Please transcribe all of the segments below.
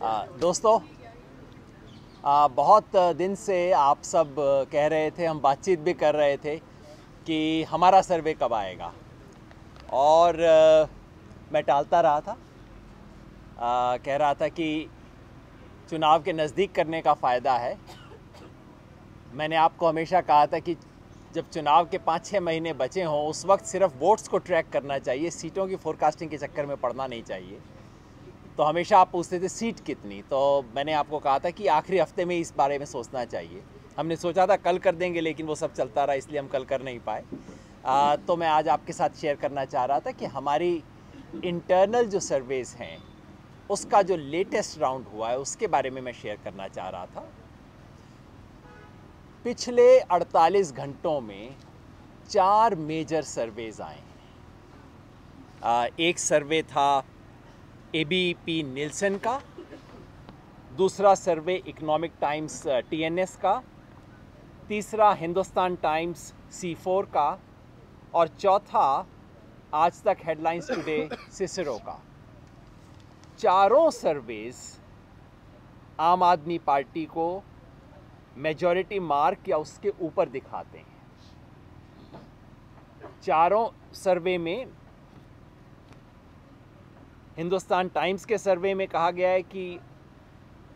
दोस्तों, बहुत दिन से आप सब कह रहे थे, हम बातचीत भी कर रहे थे कि हमारा सर्वे कब आएगा, और मैं टालता रहा था। कह रहा था कि चुनाव के नज़दीक करने का फ़ायदा है। मैंने आपको हमेशा कहा था कि जब चुनाव के 5-6 महीने बचे हों उस वक्त सिर्फ वोट्स को ट्रैक करना चाहिए, सीटों की फोरकास्टिंग के चक्कर में पड़ना नहीं चाहिए। तो हमेशा आप पूछते थे सीट कितनी, तो मैंने आपको कहा था कि आखिरी हफ्ते में इस बारे में सोचना चाहिए। हमने सोचा था कल कर देंगे, लेकिन वो सब चलता रहा, इसलिए हम कल कर नहीं पाए। तो मैं आज आपके साथ शेयर करना चाह रहा था कि हमारी इंटरनल जो सर्वेज़ हैं उसका जो लेटेस्ट राउंड हुआ है उसके बारे में मैं शेयर करना चाह रहा था। पिछले 48 घंटों में 4 मेजर सर्वेज़ आए हैं। एक सर्वे था एबीपी निल्सन का, दूसरा सर्वे इकोनॉमिक टाइम्स TNS का, तीसरा हिंदुस्तान टाइम्स C4 का, और चौथा आज तक हेडलाइंस टुडे सिसरो का। चारों सर्वेज आम आदमी पार्टी को मेजॉरिटी मार्क या उसके ऊपर दिखाते हैं। चारों सर्वे में हिंदुस्तान टाइम्स के सर्वे में कहा गया है कि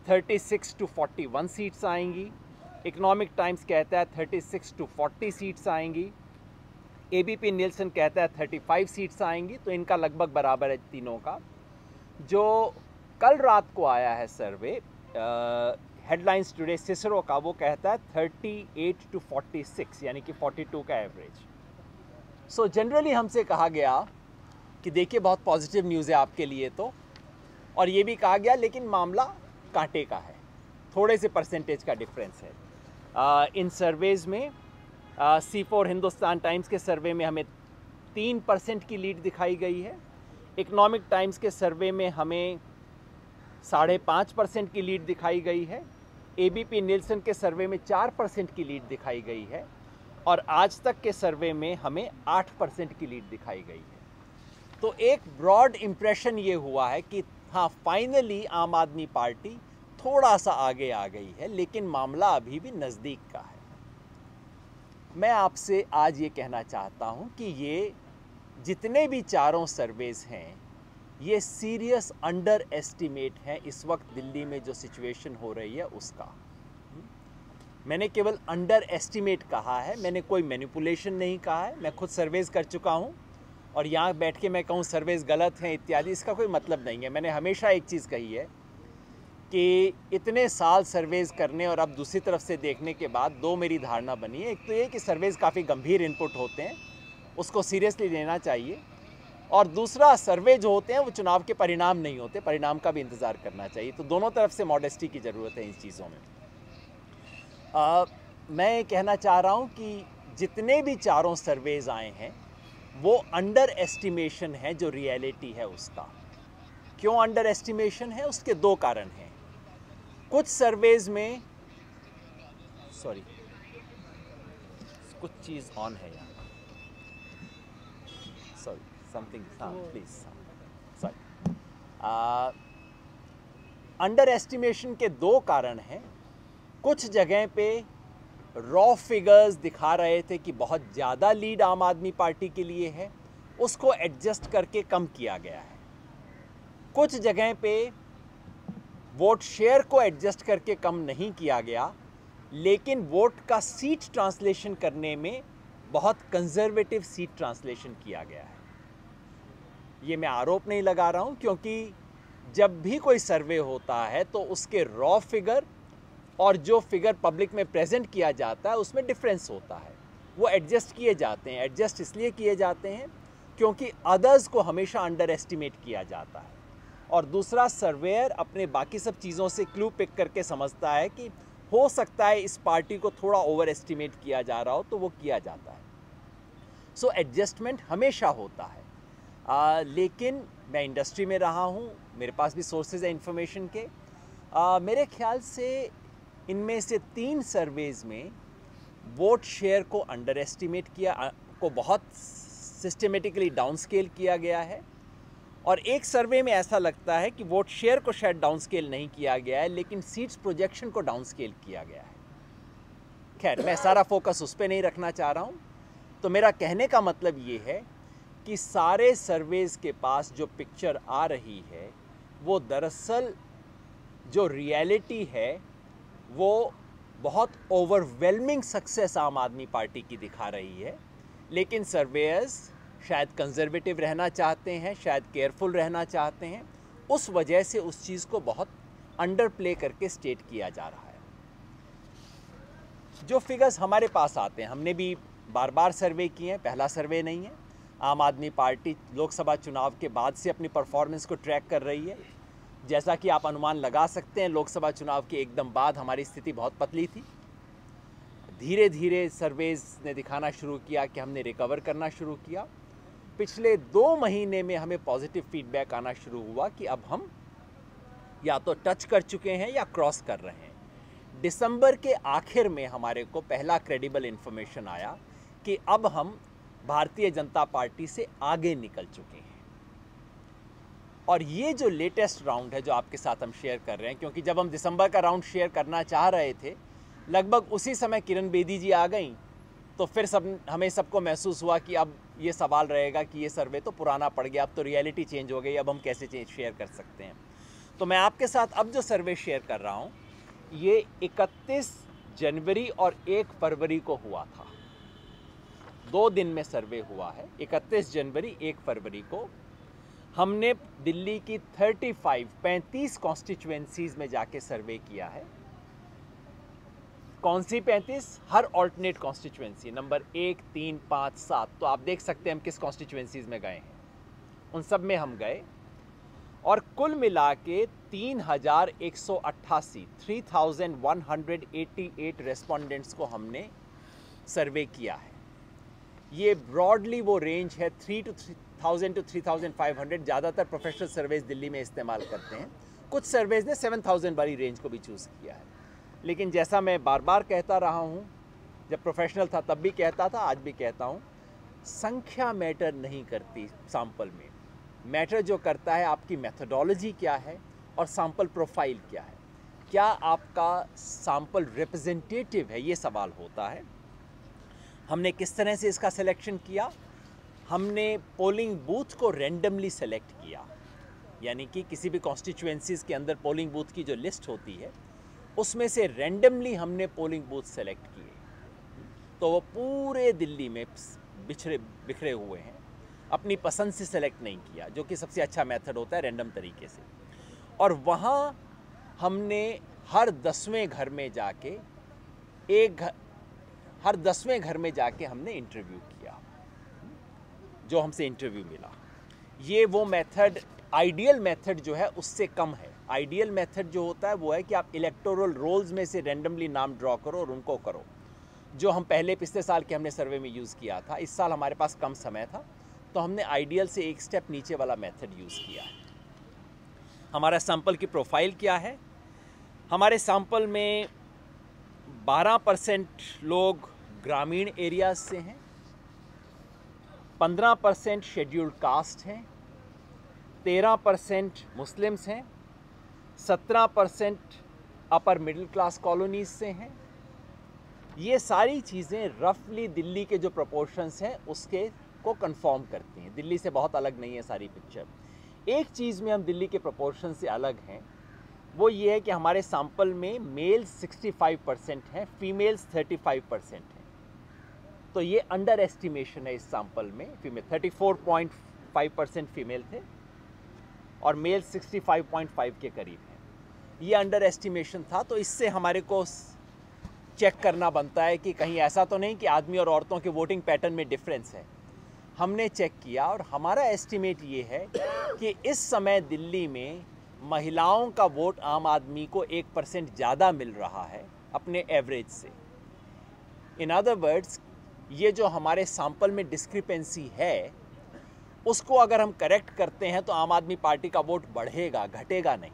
36 to 41 सीट्स आएंगी। इकोनॉमिक टाइम्स कहता है 36 to 40 सीट्स आएंगी। एबीपी निल्सन कहता है 35 सीट्स आएंगी। तो इनका लगभग बराबर है तीनों का। जो कल रात को आया है सर्वे हेडलाइंस टुडे सिसरो का, वो कहता है 38 to 46, यानी कि 42 का एवरेज। सो जनरली हमसे कहा गया कि देखिए बहुत पॉजिटिव न्यूज़ है आपके लिए तो, और ये भी कहा गया लेकिन मामला कांटे का है, थोड़े से परसेंटेज का डिफरेंस है। इन सर्वेज़ में C4 हिंदुस्तान टाइम्स के सर्वे में हमें 3% की लीड दिखाई गई है। इकोनॉमिक टाइम्स के सर्वे में हमें 5.5% की लीड दिखाई गई है। एबीपी निल्सन के सर्वे में 4% की लीड दिखाई गई है, और आज तक के सर्वे में हमें 8% की लीड दिखाई गई है। तो एक ब्रॉड इम्प्रेशन ये हुआ है कि हाँ, फाइनली आम आदमी पार्टी थोड़ा सा आगे आ गई है, लेकिन मामला अभी भी नज़दीक का है। मैं आपसे आज ये कहना चाहता हूँ कि ये जितने भी चारों सर्वेज़ हैं ये सीरियस अंडर एस्टिमेट हैं इस वक्त दिल्ली में जो सिचुएशन हो रही है उसका। मैंने केवल अंडर एस्टिमेट कहा है, मैंने कोई मैनिपुलेशन नहीं कहा है। मैं खुद सर्वेज़ कर चुका हूँ, और यहाँ बैठ के मैं कहूँ सर्वेज़ गलत हैं इत्यादि, इसका कोई मतलब नहीं है। मैंने हमेशा एक चीज़ कही है कि इतने साल सर्वेज़ करने और अब दूसरी तरफ से देखने के बाद दो मेरी धारणा बनी है। एक तो ये कि सर्वेज़ काफ़ी गंभीर इनपुट होते हैं, उसको सीरियसली लेना चाहिए, और दूसरा सर्वे जो होते हैं वो चुनाव के परिणाम नहीं होते, परिणाम का भी इंतज़ार करना चाहिए। तो दोनों तरफ से मॉडेस्टी की ज़रूरत है इन चीज़ों में। मैं कहना चाह रहा हूँ कि जितने भी चारों सर्वेज़ आए हैं वो अंडर एस्टिमेशन है जो रियलिटी है उसका। क्यों अंडर एस्टिमेशन है? उसके दो कारण हैं। कुछ सर्वेज़ में कुछ चीज़ ऑन है यहाँ, समथिंग, प्लीज़ अंडर एस्टिमेशन के दो कारण हैं। कुछ जगह पे रॉ फिगर्स दिखा रहे थे कि बहुत ज़्यादा लीड आम आदमी पार्टी के लिए है, उसको एडजस्ट करके कम किया गया है। कुछ जगह पे वोट शेयर को एडजस्ट करके कम नहीं किया गया, लेकिन वोट का सीट ट्रांसलेशन करने में बहुत कंजर्वेटिव सीट ट्रांसलेशन किया गया है। ये मैं आरोप नहीं लगा रहा हूँ, क्योंकि जब भी कोई सर्वे होता है तो उसके रॉ फिगर और जो फिगर पब्लिक में प्रेजेंट किया जाता है उसमें डिफरेंस होता है। वो एडजस्ट किए जाते हैं। एडजस्ट इसलिए किए जाते हैं क्योंकि अदर्स को हमेशा अंडर एस्टिमेट किया जाता है, और दूसरा सर्वेयर अपने बाकी सब चीज़ों से क्लू पिक करके समझता है कि हो सकता है इस पार्टी को थोड़ा ओवर एस्टिमेट किया जा रहा हो, तो वो किया जाता है। सो एडजस्टमेंट हमेशा होता है। लेकिन मैं इंडस्ट्री में रहा हूँ, मेरे पास भी सोर्सेज है इन्फॉर्मेशन के। मेरे ख्याल से इनमें से 3 सर्वेज़ में वोट शेयर को अंडर एस्टिमेट किया, को बहुत सिस्टमेटिकली डाउन स्केल किया गया है, और एक सर्वे में ऐसा लगता है कि वोट शेयर को शायद डाउन स्केल नहीं किया गया है, लेकिन सीट्स प्रोजेक्शन को डाउन स्केल किया गया है। खैर, मैं सारा फोकस उस पर नहीं रखना चाह रहा हूँ। तो मेरा कहने का मतलब ये है कि सारे सर्वेज के पास जो पिक्चर आ रही है वो दरअसल जो रियलिटी है वो बहुत ओवरवेलमिंग सक्सेस आम आदमी पार्टी की दिखा रही है। लेकिन सर्वेयर्स शायद कंजर्वेटिव रहना चाहते हैं, शायद केयरफुल रहना चाहते हैं, उस वजह से उस चीज़ को बहुत अंडर प्ले करके स्टेट किया जा रहा है। जो फिगर्स हमारे पास आते हैं, हमने भी बार बार सर्वे किए हैं, पहला सर्वे नहीं है। आम आदमी पार्टी लोकसभा चुनाव के बाद से अपनी परफॉर्मेंस को ट्रैक कर रही है। जैसा कि आप अनुमान लगा सकते हैं, लोकसभा चुनाव के एकदम बाद हमारी स्थिति बहुत पतली थी। धीरे धीरे सर्वेज ने दिखाना शुरू किया कि हमने रिकवर करना शुरू किया। पिछले 2 महीने में हमें पॉजिटिव फीडबैक आना शुरू हुआ कि अब हम या तो टच कर चुके हैं या क्रॉस कर रहे हैं। दिसंबर के आखिर में हमारे को पहला क्रेडिबल इन्फॉर्मेशन आया कि अब हम भारतीय जनता पार्टी से आगे निकल चुके हैं। और ये जो लेटेस्ट राउंड है जो आपके साथ हम शेयर कर रहे हैं, क्योंकि जब हम दिसंबर का राउंड शेयर करना चाह रहे थे, लगभग उसी समय किरण बेदी जी आ गई, तो फिर हमें सबको महसूस हुआ कि अब ये सवाल रहेगा कि ये सर्वे तो पुराना पड़ गया, अब तो रियलिटी चेंज हो गई, अब हम कैसे शेयर कर सकते हैं। तो मैं आपके साथ अब जो सर्वे शेयर कर रहा हूँ ये 31 जनवरी और 1 फरवरी को हुआ था। 2 दिन में सर्वे हुआ है। 31 जनवरी 1 फरवरी को हमने दिल्ली की 35 कॉन्स्टिट्यूएंसीज में जाके सर्वे किया है। कौन सी 35? हर ऑल्टरनेट कॉन्स्टिट्यूएंसी, नंबर 1, 3, 5, 7। तो आप देख सकते हैं हम किस कॉन्स्टिट्यूएंसीज में गए हैं, उन सब में हम गए। और कुल मिला के 3188 रेस्पोंडेंट्स को हमने सर्वे किया है। ये ब्रॉडली वो रेंज है 3000 to 3500। ज़्यादातर प्रोफेशनल सर्वेज दिल्ली में इस्तेमाल करते हैं। कुछ सर्वेज ने 7000 वाली रेंज को भी चूज़ किया है। लेकिन जैसा मैं बार बार कहता रहा हूँ, जब प्रोफेशनल था तब भी कहता था, आज भी कहता हूँ, संख्या मैटर नहीं करती सैंपल में। मैटर जो करता है आपकी मेथोडोलॉजी क्या है और सैंपल प्रोफाइल क्या है। क्या आपका सैंपल रिप्रेजेंटेटिव है, ये सवाल होता है। हमने किस तरह से इसका सिलेक्शन किया? हमने पोलिंग बूथ को रैंडमली सेलेक्ट किया, यानी कि किसी भी कॉन्स्टिट्यूएंसीज़ के अंदर पोलिंग बूथ की जो लिस्ट होती है उसमें से रैंडमली हमने पोलिंग बूथ सेलेक्ट किए। तो वो पूरे दिल्ली में बिखरे हुए हैं, अपनी पसंद से सेलेक्ट नहीं किया, जो कि सबसे अच्छा मेथड होता है रैंडम तरीके से। और वहाँ हमने हर 10वें घर में जाके हमने इंटरव्यू किया, जो हमसे इंटरव्यू मिला। ये वो मेथड, आइडियल मेथड जो है उससे कम है। आइडियल मेथड जो होता है वो है कि आप इलेक्टोरल रोल्स में से रैंडमली नाम ड्रॉ करो और उनको करो, जो हम पिछले साल के हमने सर्वे में यूज़ किया था। इस साल हमारे पास कम समय था तो हमने आइडियल से एक स्टेप नीचे वाला मेथड यूज़ किया है। हमारा सैंपल की प्रोफाइल क्या है? हमारे सैंपल में 12% लोग ग्रामीण एरियाज से हैं, 15% शेड्यूल्ड कास्ट हैं, 13% मुस्लिम्स हैं, 17% अपर मिडिल क्लास कॉलोनीज से हैं। ये सारी चीज़ें रफली दिल्ली के जो प्रोपोर्शंस हैं उसके को कंफर्म करती हैं। दिल्ली से बहुत अलग नहीं है सारी पिक्चर। एक चीज़ में हम दिल्ली के प्रोपोर्शन से अलग हैं, वो ये है कि हमारे सैंपल में मेल्स 65% हैं, फीमेल्स 35% हैं। तो ये अंडर एस्टिमेशन है इस सैंपल में। फीमेल 34.5% फीमेल थे और मेल 65.5 के करीब हैं। ये अंडर एस्टिमेशन था, तो इससे हमारे को चेक करना बनता है कि कहीं ऐसा तो नहीं कि आदमी और औरतों के वोटिंग पैटर्न में डिफरेंस है। हमने चेक किया और हमारा एस्टिमेट ये है कि इस समय दिल्ली में महिलाओं का वोट आम आदमी को 1% ज़्यादा मिल रहा है अपने एवरेज से। इन अदर वर्ड्स, ये जो हमारे सैंपल में डिस्क्रिपेंसी है उसको अगर हम करेक्ट करते हैं तो आम आदमी पार्टी का वोट बढ़ेगा, घटेगा नहीं।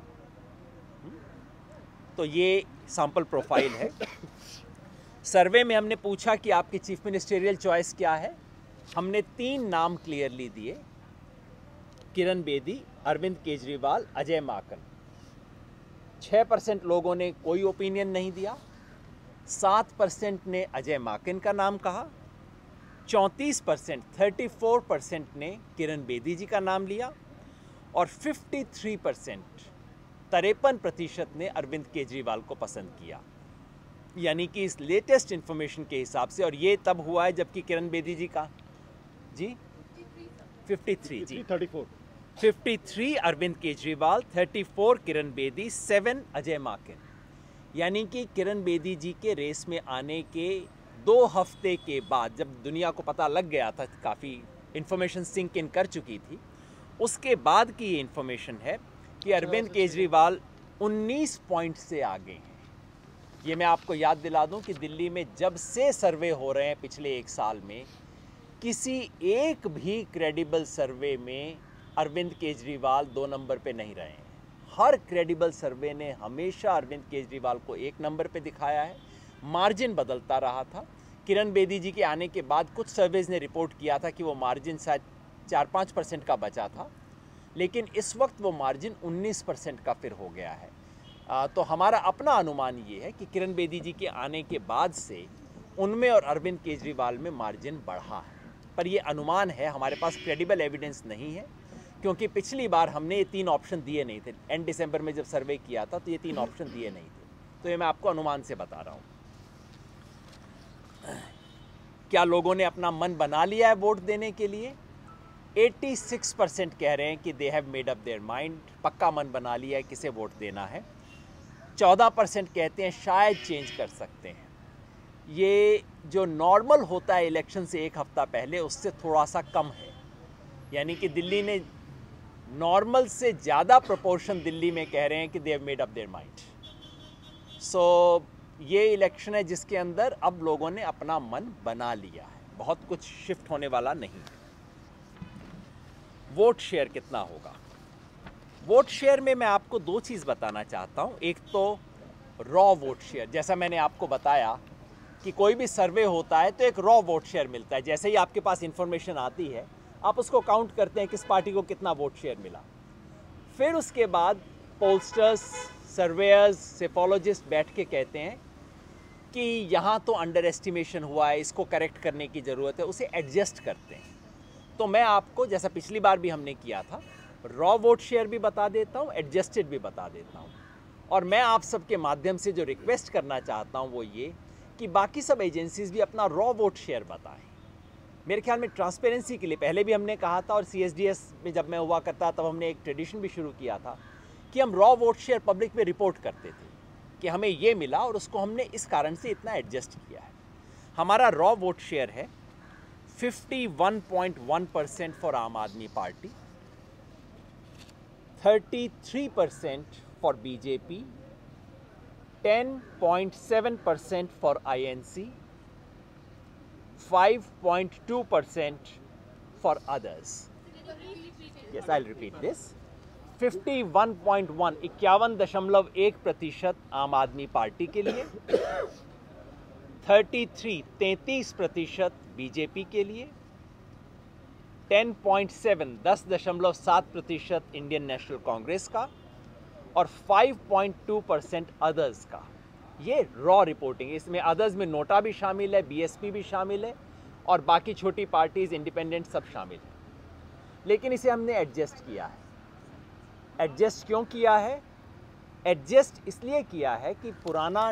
तो ये सैंपल प्रोफाइल है। सर्वे में हमने पूछा कि आपकी चीफ मिनिस्टेरियल चॉइस क्या है। हमने 3 नाम क्लियरली दिए। किरण बेदी, अरविंद केजरीवाल, अजय माकन। 6% लोगों ने कोई ओपिनियन नहीं दिया, 7% ने अजय माकन का नाम कहा, 34% 34% ने किरण बेदी जी का नाम लिया और 53% 53% ने अरविंद केजरीवाल को पसंद किया। यानी कि इस लेटेस्ट इंफॉर्मेशन के हिसाब से, और ये तब हुआ है जबकि किरण बेदी जी का जी 53 जी 53 अरविंद केजरीवाल, 34 किरण बेदी, 7 अजय माकन। यानी कि किरण बेदी जी के रेस में आने के 2 हफ्ते के बाद, जब दुनिया को पता लग गया था, काफ़ी इन्फॉर्मेशन सिंक इन कर चुकी थी, उसके बाद की ये इन्फॉर्मेशन है कि अरविंद केजरीवाल 19 पॉइंट से आगे हैं। ये मैं आपको याद दिला दूं कि दिल्ली में जब से सर्वे हो रहे हैं पिछले 1 साल में, किसी एक भी क्रेडिबल सर्वे में अरविंद केजरीवाल 2 नंबर पे नहीं रहे हैं। हर क्रेडिबल सर्वे ने हमेशा अरविंद केजरीवाल को 1 नंबर पे दिखाया है। मार्जिन बदलता रहा था। किरण बेदी जी के आने के बाद कुछ सर्वेज ने रिपोर्ट किया था कि वो मार्जिन शायद 4-5% का बचा था, लेकिन इस वक्त वो मार्जिन 19% का फिर हो गया है। तो हमारा अपना अनुमान ये है कि किरण बेदी जी के आने के बाद से उनमें और अरविंद केजरीवाल में मार्जिन बढ़ा है। पर ये अनुमान है, हमारे पास क्रेडिबल एविडेंस नहीं है, क्योंकि पिछली बार हमने ये 3 ऑप्शन दिए नहीं थे। एंड दिसंबर में जब सर्वे किया था तो ये 3 ऑप्शन दिए नहीं थे। तो ये मैं आपको अनुमान से बता रहा हूँ। क्या लोगों ने अपना मन बना लिया है वोट देने के लिए? 86% कह रहे हैं कि they have made up their mind, पक्का मन बना लिया है किसे वोट देना है। 14% कहते हैं शायद चेंज कर सकते हैं। ये जो नॉर्मल होता है इलेक्शन से 1 हफ्ता पहले, उससे थोड़ा सा कम है। यानी कि दिल्ली ने नॉर्मल से ज़्यादा प्रोपोर्शन दिल्ली में कह रहे हैं कि they have made up their mind. So ये इलेक्शन है जिसके अंदर अब लोगों ने अपना मन बना लिया है, बहुत कुछ शिफ्ट होने वाला नहीं है। वोट शेयर कितना होगा? वोट शेयर में मैं आपको 2 चीज़ बताना चाहता हूँ। एक तो रॉ वोट शेयर, जैसा मैंने आपको बताया कि कोई भी सर्वे होता है तो एक रॉ वोट शेयर मिलता है। जैसे ही आपके पास इंफॉर्मेशन आती है, आप उसको काउंट करते हैं किस पार्टी को कितना वोट शेयर मिला। फिर उसके बाद पोलस्टर्स, सर्वेयर्स, सेफोलॉजिस्ट बैठ के कहते हैं कि यहाँ तो अंडर एस्टिमेशन हुआ है, इसको करेक्ट करने की ज़रूरत है, उसे एडजस्ट करते हैं। तो मैं आपको, जैसा पिछली बार भी हमने किया था, रॉ वोट शेयर भी बता देता हूँ, एडजस्टेड भी बता देता हूँ। और मैं आप सबके माध्यम से जो रिक्वेस्ट करना चाहता हूँ वो ये कि बाकी सब एजेंसीज भी अपना रॉ वोट शेयर बताएं। मेरे ख्याल में ट्रांसपेरेंसी के लिए पहले भी हमने कहा था, और CSDS में जब मैं हुआ करता तब हमने एक ट्रेडिशन भी शुरू किया था कि हम रॉ वोट शेयर पब्लिक में रिपोर्ट करते थे कि हमें ये मिला और उसको हमने इस कारण से इतना एडजस्ट किया है। हमारा रॉ वोट शेयर है 51.1% for Aam Aadmi party, 33% for BJP, 10.7% for INC, 5.2% for others. Yes, I'll repeat this. 51.1 51.1% आम आदमी पार्टी के लिए, 33% BJP के लिए, 10.7% इंडियन नेशनल कांग्रेस का और 5.2% अदर्स का। ये रॉ रिपोर्टिंग, इसमें अदर्स में नोटा भी शामिल है, BSP भी शामिल है और बाकी छोटी पार्टीज, इंडिपेंडेंट सब शामिल है। लेकिन इसे हमने एडजस्ट किया है। एडजस्ट क्यों किया है? एडजस्ट इसलिए किया है कि पुराना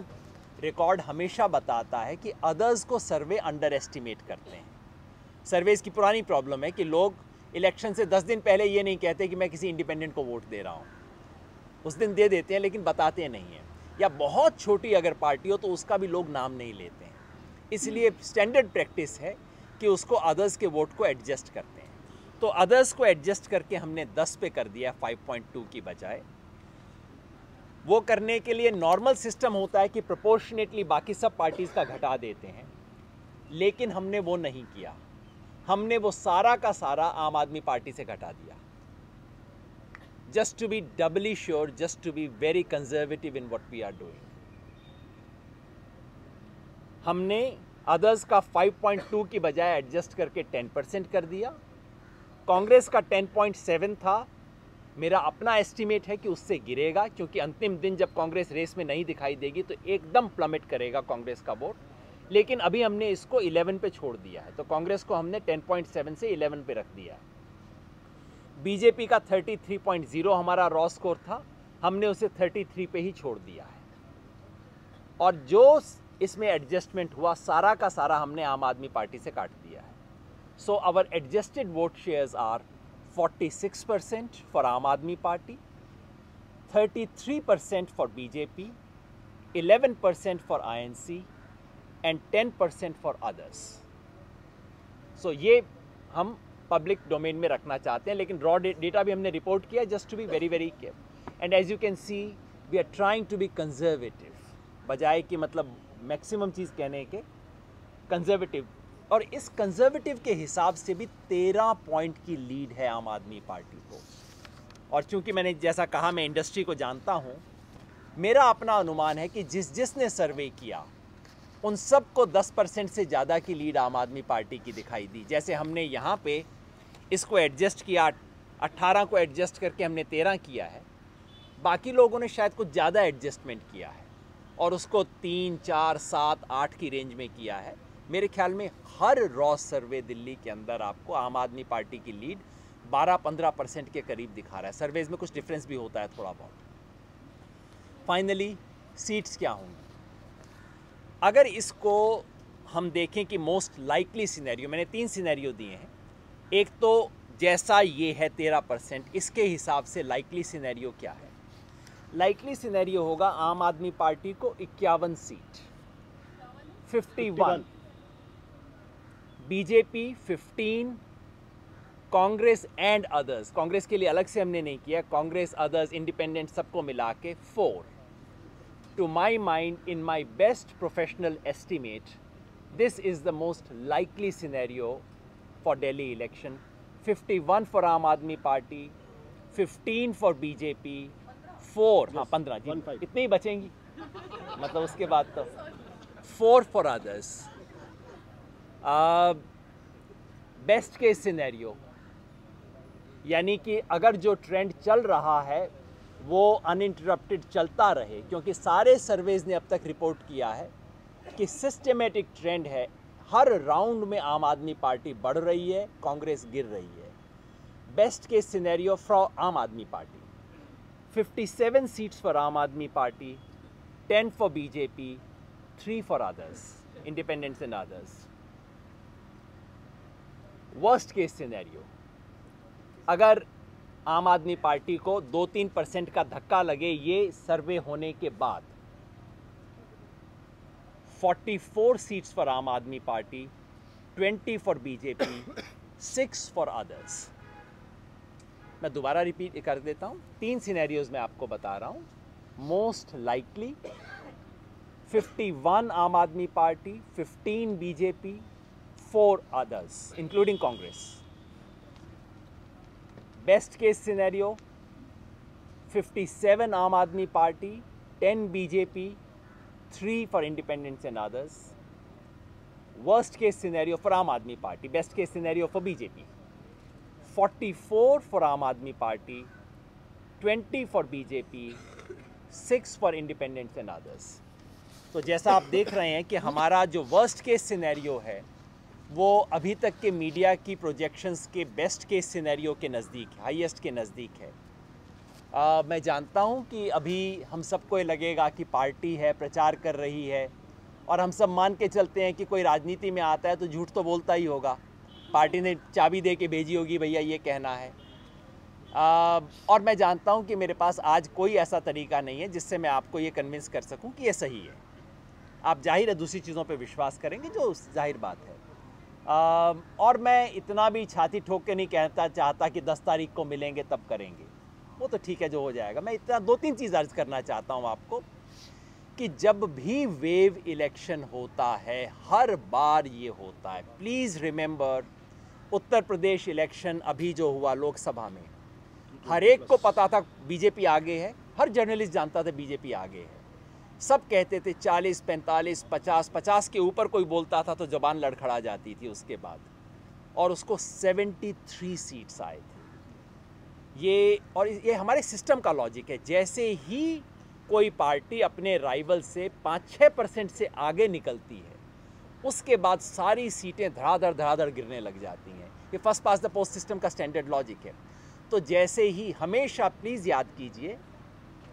रिकॉर्ड हमेशा बताता है कि अदर्स को सर्वे अंडर एस्टिमेट करते हैं। सर्वेज की पुरानी प्रॉब्लम है कि लोग इलेक्शन से 10 दिन पहले ये नहीं कहते कि मैं किसी इंडिपेंडेंट को वोट दे रहा हूँ। उस दिन दे देते हैं लेकिन बताते नहीं हैं, या बहुत छोटी अगर पार्टी हो तो उसका भी लोग नाम नहीं लेते हैं। इसलिए स्टैंडर्ड प्रैक्टिस है कि उसको अदर्स के वोट को एडजस्ट करते हैं। तो अदर्स को एडजस्ट करके हमने 10 पे कर दिया 5.2 की बजाय। वो करने के लिए नॉर्मल सिस्टम होता है कि प्रोपोर्शनेटली बाकी सब पार्टीज़ का घटा देते हैं, लेकिन हमने वो नहीं किया। हमने वो सारा का सारा आम आदमी पार्टी से घटा दिया, just to be doubly sure, just to be very conservative in what we are doing. हमने अदर्स का 5.2 की बजाय एडजस्ट करके 10% कर दिया कांग्रेस का 10.7 था, मेरा अपना एस्टीमेट है कि उससे गिरेगा, क्योंकि अंतिम दिन जब कांग्रेस रेस में नहीं दिखाई देगी तो एकदम प्लमेट करेगा कांग्रेस का वोट। लेकिन अभी हमने इसको 11 पे छोड़ दिया है, तो कांग्रेस को हमने 10.7 से 11 पे रख दिया है। बीजेपी का 33.0 हमारा रॉ स्कोर था, हमने उसे 33 पे ही छोड़ दिया है। और जो इसमें एडजस्टमेंट हुआ सारा का सारा हमने आम आदमी पार्टी से काट दिया है। So our adjusted vote shares are 46% for Aam Aadmi Party, 33% for BJP, 11% for INC and 10% for others. So ये हम पब्लिक डोमेन में रखना चाहते हैं, लेकिन रॉ डेटा भी हमने रिपोर्ट किया, just to be very very careful. And as you can see we are trying to be conservative, बजाय कि मतलब मैक्सिमम चीज़ कहने के कंजर्वेटिव। और इस कंजर्वेटिव के हिसाब से भी 13 पॉइंट की लीड है आम आदमी पार्टी को। और चूंकि मैंने जैसा कहा मैं इंडस्ट्री को जानता हूं, मेरा अपना अनुमान है कि जिसने सर्वे किया उन सबको 10% से ज़्यादा की लीड आम आदमी पार्टी की दिखाई दी। जैसे हमने यहाँ पे इसको एडजस्ट किया, 18 को एडजस्ट करके हमने 13 किया है, बाकी लोगों ने शायद कुछ ज़्यादा एडजस्टमेंट किया है और उसको 3, 4, 7, 8 की रेंज में किया है। मेरे ख्याल में हर रॉ सर्वे दिल्ली के अंदर आपको आम आदमी पार्टी की लीड 12-15% के करीब दिखा रहा है। सर्वेज में कुछ डिफरेंस भी होता है थोड़ा बहुत। फाइनली सीट्स क्या होंगी? अगर इसको हम देखें कि मोस्ट लाइकली सिनेरियो, मैंने 3 सिनेरियो दिए हैं। एक तो जैसा ये है 13%, इसके हिसाब से लाइकली सिनेरियो क्या है? लाइकली सिनेरियो होगा आम आदमी पार्टी को 51 seat, 51, BJP 15, Congress and others, Congress के लिए अलग से हमने नहीं किया, कांग्रेस, अदर्स, इंडिपेंडेंट सबको मिला के 4। To my mind, in my best professional estimate, this is the most likely scenario for Delhi election. 51 for Aam Aadmi party, 15 for BJP, 4, हाँ 15 जी, इतने ही बचेंगी, मतलब उसके बाद तो 4 for others. Best case scenario, यानी कि अगर जो ट्रेंड चल रहा है वो अनइंटरप्टेड चलता रहे, क्योंकि सारे सर्वेज ने अब तक रिपोर्ट किया है कि सिस्टमेटिक ट्रेंड है, हर राउंड में आम आदमी पार्टी बढ़ रही है, कांग्रेस गिर रही है। Best case scenario for Aam Aadmi party, 57 seats for Aam Aadmi party, 10 for BJP, 3 for others, independents and others. Worst case scenario, अगर आम आदमी पार्टी को 2-3% का धक्का लगे ये सर्वे होने के बाद, 44 seats for Aam Aadmi party, 20 for BJP, 6 for others. मैं दोबारा रिपीट कर देता हूं, 3 सिनेरियोज में आपको बता रहा हूं। मोस्ट लाइकली 51 आम Aadmi party, 15 BJP, 4 others, including Congress. Best case scenario, 57 Aam Aadmi Party, 10 BJP, 3 for independents and others. Worst case scenario for Aam Aadmi Party, best case scenario for BJP, 44 for Aam Aadmi Party, 20 for BJP, 6 for independents and others. तो जैसा आप देख रहे हैं कि हमारा जो worst case scenario है वो अभी तक के मीडिया की प्रोजेक्शंस के बेस्ट केस सिनेरियो के नज़दीक, हाईएस्ट के नज़दीक है। मैं जानता हूँ कि अभी हम सबको ये लगेगा कि पार्टी है, प्रचार कर रही है, और हम सब मान के चलते हैं कि कोई राजनीति में आता है तो झूठ तो बोलता ही होगा, पार्टी ने चाबी दे के भेजी होगी, भैया ये कहना है। और मैं जानता हूँ कि मेरे पास आज कोई ऐसा तरीका नहीं है जिससे मैं आपको ये कन्विंस कर सकूँ कि ये सही है। आप जाहिर है दूसरी चीज़ों पे विश्वास करेंगे, जो जाहिर बात है। और मैं इतना भी छाती ठोक के नहीं कहता चाहता कि 10 तारीख को मिलेंगे तब करेंगे, वो तो ठीक है जो हो जाएगा। मैं इतना 2-3 चीज़ अर्ज करना चाहता हूँ आपको कि जब भी वेव इलेक्शन होता है, हर बार ये होता है। Please remember, Uttar Pradesh election अभी जो हुआ लोकसभा में, हर एक को पता था बीजेपी आगे है, हर जर्नलिस्ट जानता था बीजेपी आगे है। सब कहते थे 40, 45, 50 के ऊपर कोई बोलता था तो ज़बान लड़खड़ा जाती थी उसके बाद। और उसको 73 सीट्स आए थे। ये हमारे सिस्टम का लॉजिक है। जैसे ही कोई पार्टी अपने राइवल से 5-6% से आगे निकलती है, उसके बाद सारी सीटें धड़ाधड़ गिरने लग जाती हैं। ये first pass the post system का स्टैंडर्ड लॉजिक है। तो जैसे ही, हमेशा प्लीज़ याद कीजिए